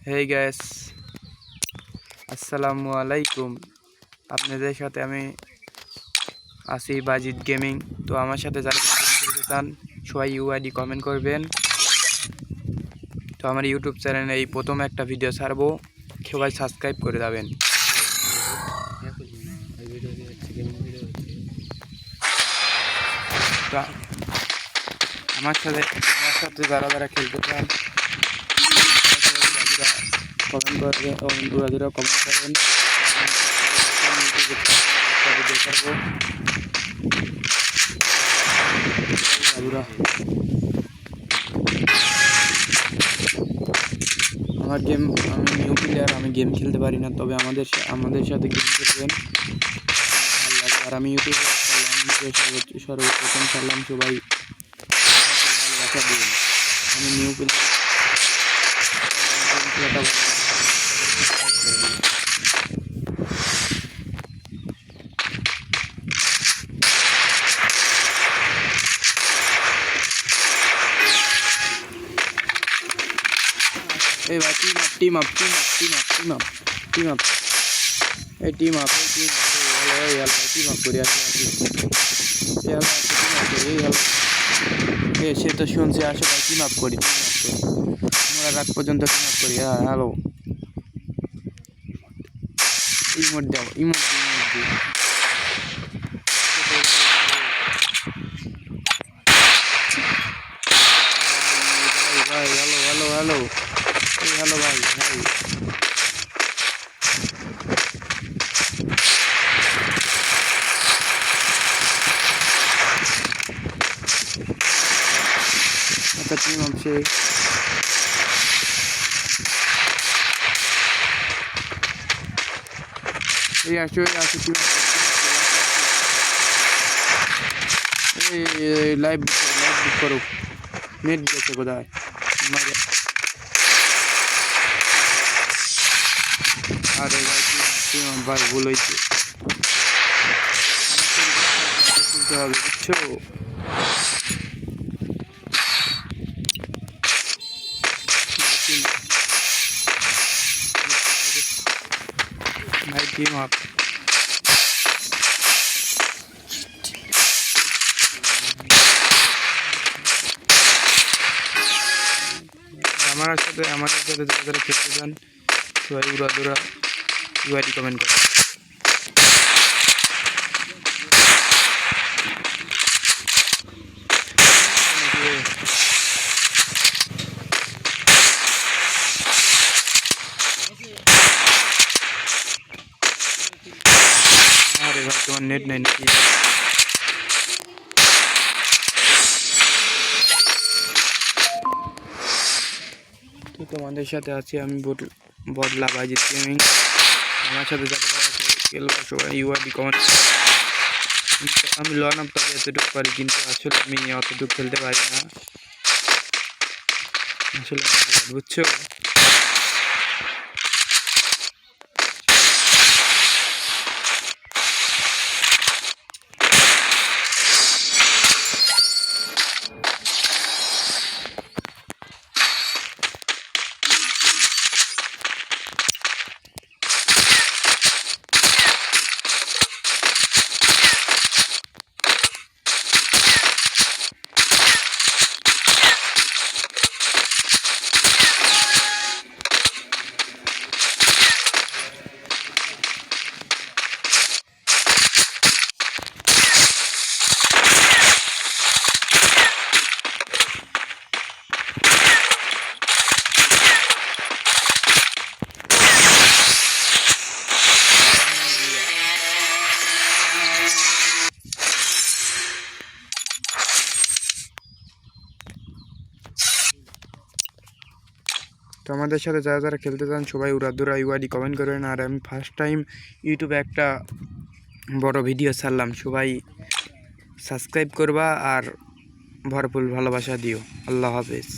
Hey guys, আসসালামু আলাইকুম। আপনাদের সাথে আমি আছি বাজিদ গেমিং। তো আমার সাথে যারা খেলতে চান সবাই ইউআইডি কমেন্ট করবেন। তো আমার ইউটিউব চ্যানেলে এই প্রথম একটা ভিডিও ছাড়বো, সবাই সাবস্ক্রাইব করে যাবেন। আমার সাথে যারা যারা খেলতে চান কমেন্ট করবেন, কমেন্ট করবেন। আমার গেম, আমি নিউ প্লেয়ার, আমি গেম খেলতে পারি না, তবে আমাদের সাথে গেম খেলবেন, ভালো লাগবে। আর আমি ইউটিউবে সর্বপ্রথম ছাড়লাম, সবাই ভালোবাসা দিবেন। আমি নিউ প্লেয়ার, গেম খেলাটা এই ভাই টিম আপ এই টিম আপ করে আসি সে তো শুনছে, আসো ভাই টিম আপ করি, আমরা রাত পর্যন্ত টিম আপ করি। হ্যালো, ইমোট দাও, ইমোট ভাই, হ্যালো ভাই। একটা টিম আছে, আসো লাইভ বুক করো, নেট দিয়েছে কোথায় আরে ভাই, ভাই ভুল হয়েছে, খুলতে হবে, বুঝছো? ভাই টিম আপ, আমাদের সাথে যারা যারা খেলতে চান সবাই উড়াদুরা ইউআইডি কমেন্ট করে। আরে ভাই, তোমার নেট নাই নাকি? তো তোমাদের সাথে আছি আমি, বদলা বাজিদ গেমিং। আমার সাথে যারা খেলবো সবাই ইউআইডি কমেন্ট। আমি লন আপ তবে এতটুকু পারি, কিন্তু আসলে আমি অতটুকু খেলতে পারি না, আসলে বুঝছো? তো আমাদের সাথে যারা যারা খেলতে চান সবাই উড়াদুরা ইউআইডি কমেন্ট করবেন। আর আমি ফার্স্ট টাইম ইউটিউবে একটা বড় ভিডিও ছাড়লাম, সবাই সাবস্ক্রাইব করবা আর ভরপুর ভালোবাসা দিও। আল্লাহ হাফেজ।